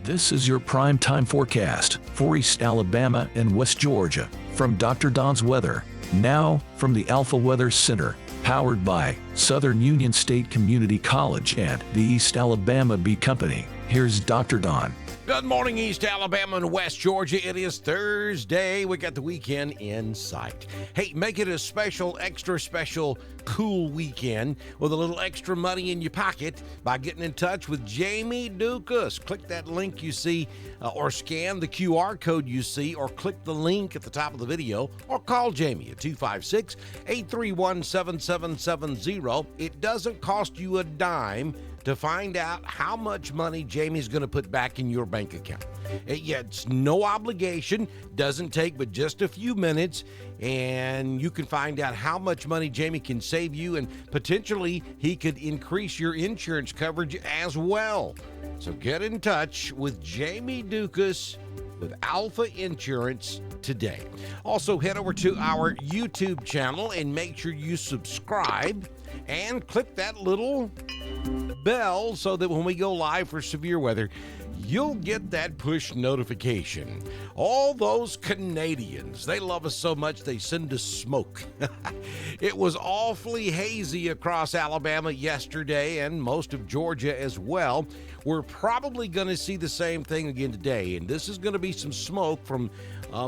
This is your prime time forecast for East Alabama and West Georgia from Dr. Don's Weather. Now, from the Alpha Weather Center, powered by Southern Union State Community College and the East Alabama Bee Company, here's Dr. Don. Good morning, East Alabama and West Georgia. It is Thursday. We got the weekend in sight. Hey, make it a special, extra special, cool weekend with a little extra money in your pocket by getting in touch with Jamie Dukas. Click that link you see or scan the QR code you see or click the link at the top of the video or call Jamie at 256-831-7770. It doesn't cost you a dime to find out how much money Jamie's going to put back in your bank account. It's no obligation, doesn't take but just a few minutes, and you can find out how much money Jamie can save you, and potentially he could increase your insurance coverage as well. So get in touch with Jamie Dukas with Alpha Insurance today. Also, head over to our YouTube channel and make sure you subscribe and click that little bell so that when we go live for severe weather, you'll get that push notification. All those Canadians, they love us so much they send us smoke. It was awfully hazy across Alabama yesterday and most of Georgia as well. We're probably going to see the same thing again today, and this is going to be some smoke from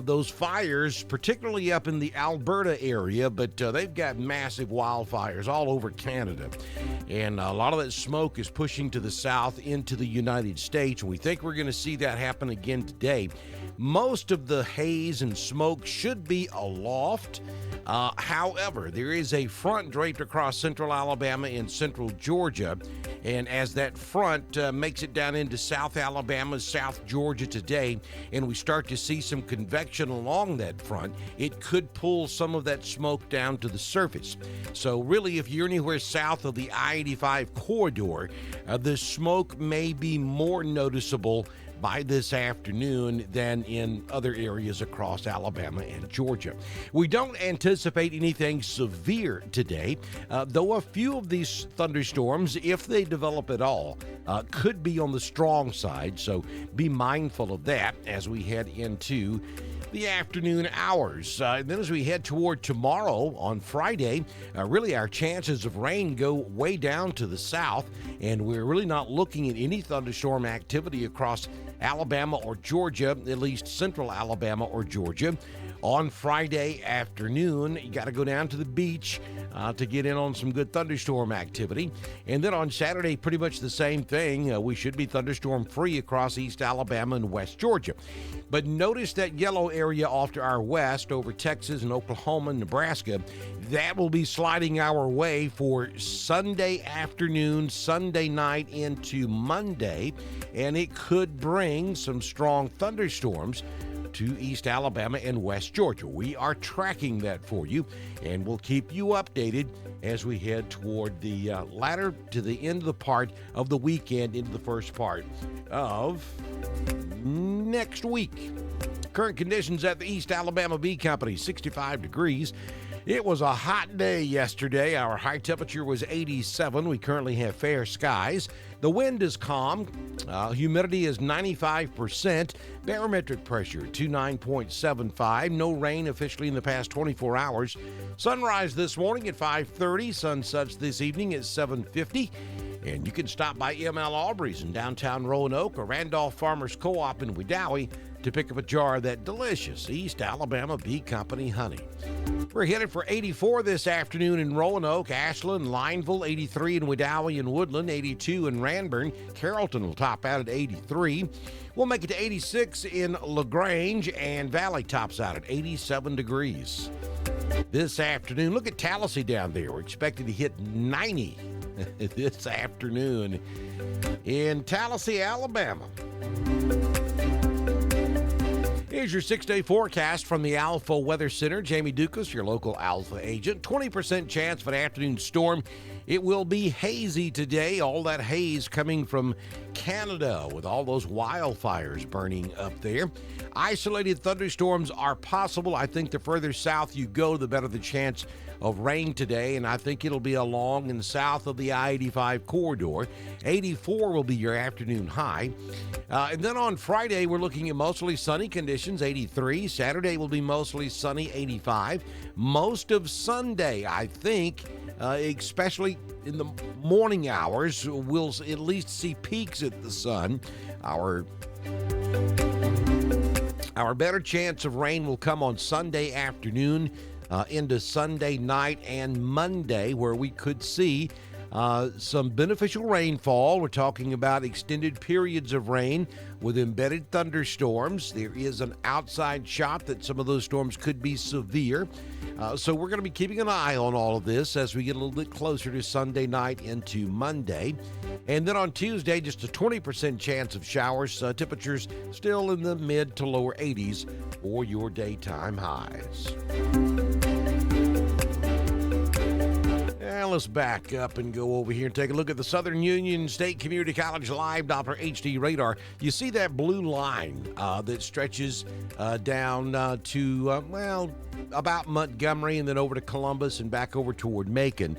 those fires, particularly up in the Alberta area, but they've got massive wildfires all over Canada. And a lot of that smoke is pushing to the south into the United States, and we think we're going to see that happen again today. Most of the haze and smoke should be aloft. However, there is a front draped across central Alabama and central Georgia, and as that front makes it down into South Alabama, South Georgia today, and we start to see some convection along that front, it could pull some of that smoke down to the surface. So really, if you're anywhere south of the I-85 corridor, the smoke may be more noticeable by this afternoon than in other areas across Alabama and Georgia. We don't anticipate anything severe today, though a few of these thunderstorms, if they develop at all, could be on the strong side, so be mindful of that as we head into the afternoon hours. And then as we head toward tomorrow on Friday, really our chances of rain go way down to the south, and we're really not looking at any thunderstorm activity across Alabama or Georgia, at least central Alabama or Georgia. On Friday afternoon, you got to go down to the beach to get in on some good thunderstorm activity. And then on Saturday, pretty much the same thing. We should be thunderstorm free across East Alabama and West Georgia. But notice that yellow area off to our west over Texas and Oklahoma and Nebraska. That will be sliding our way for Sunday afternoon, Sunday night into Monday. And it could bring some strong thunderstorms to East Alabama and West Georgia. We are tracking that for you, and we'll keep you updated as we head toward the latter to the end of the part of the weekend into the first part of next week. Current conditions at the East Alabama Bee Company, 65 degrees. It was a hot day yesterday. Our high temperature was 87. We currently have fair skies. The wind is calm. Humidity is 95%. Barometric pressure, 29.75. No rain officially in the past 24 hours. Sunrise this morning at 5:30. Sun sets this evening at 7:50. And you can stop by M.L. Aubrey's in downtown Roanoke or Randolph Farmers Co-op in Wedowee to pick up a jar of that delicious East Alabama Bee Company honey. We're headed for 84 this afternoon in Roanoke, Ashland, Lineville, 83 in Wedowee and Woodland, 82 in Ranburne. Carrollton will top out at 83. We'll make it to 86 in LaGrange, and Valley tops out at 87 degrees. This afternoon, look at Tallahassee down there. We're expected to hit 90 this afternoon in Tallahassee, Alabama. Here's your 6-day forecast from the Alpha Weather Center. Jamie Dukas, your local Alpha agent. 20% chance of an afternoon storm It will be hazy today, all that haze coming from Canada with all those wildfires burning up there. Isolated thunderstorms are possible. I think the further south you go, the better the chance of rain today, and I think it'll be along and south of the I-85 corridor. 84 will be your afternoon high. And then on Friday, we're looking at mostly sunny conditions, 83. Saturday will be mostly sunny, 85. Most of Sunday, I think, especially in the morning hours, we'll at least see peaks at the sun. Our better chance of rain will come on Sunday afternoon into Sunday night and Monday, where we could see some beneficial rainfall. We're talking about extended periods of rain with embedded thunderstorms. There is an outside shot that some of those storms could be severe. So we're going to be keeping an eye on all of this as we get a little bit closer to Sunday night into Monday. And then on Tuesday, just a 20% chance of showers. Temperatures still in the mid to lower 80s for your daytime highs. Now let's back up and go over here and take a look at the Southern Union State Community College Live Doppler HD radar. You see that blue line that stretches down to, about Montgomery and then over to Columbus and back over toward Macon.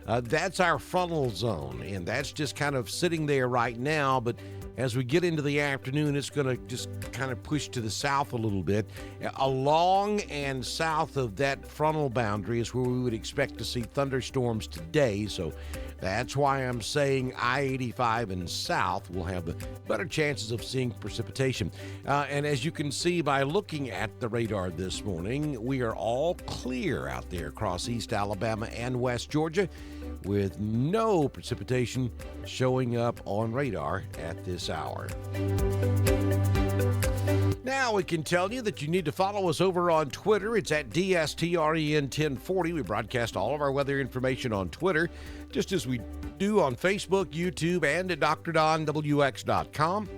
That's our frontal zone, and that's just kind of sitting there right now, but as we get into the afternoon, it's going to just kind of push to the south a little bit. Along and south of that frontal boundary is where we would expect to see thunderstorms today. So that's why I'm saying I-85 and south will have the better chances of seeing precipitation. And as you can see by looking at the radar this morning, we are all clear out there across East Alabama and West Georgia, with no precipitation showing up on radar at this hour. Now we can tell you that you need to follow us over on Twitter. It's at DSTREN1040. We broadcast all of our weather information on Twitter, just as we do on Facebook, YouTube, and at drdonwx.com.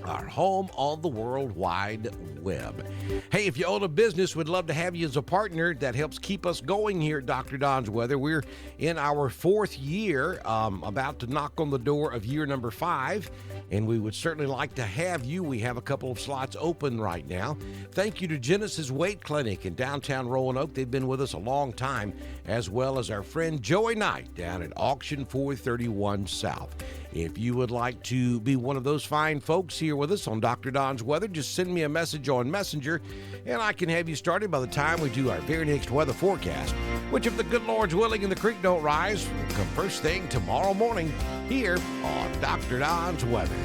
Our home on the World Wide Web. Hey, if you own a business, we'd love to have you as a partner. That helps keep us going here at Dr. Don's Weather. We're in our fourth year, about to knock on the door of year number 5, and we would certainly like to have you. We have a couple of slots open right now. Thank you to Genesis Weight Clinic in downtown Roanoke. They've been with us a long time, as well as our friend Joey Knight down at Auction 431 South. If you would like to be one of those fine folks here with us on Dr. Don's Weather, just send me a message on Messenger, and I can have you started by the time we do our very next weather forecast, which, if the good Lord's willing and the creek don't rise, will come first thing tomorrow morning here on Dr. Don's Weather.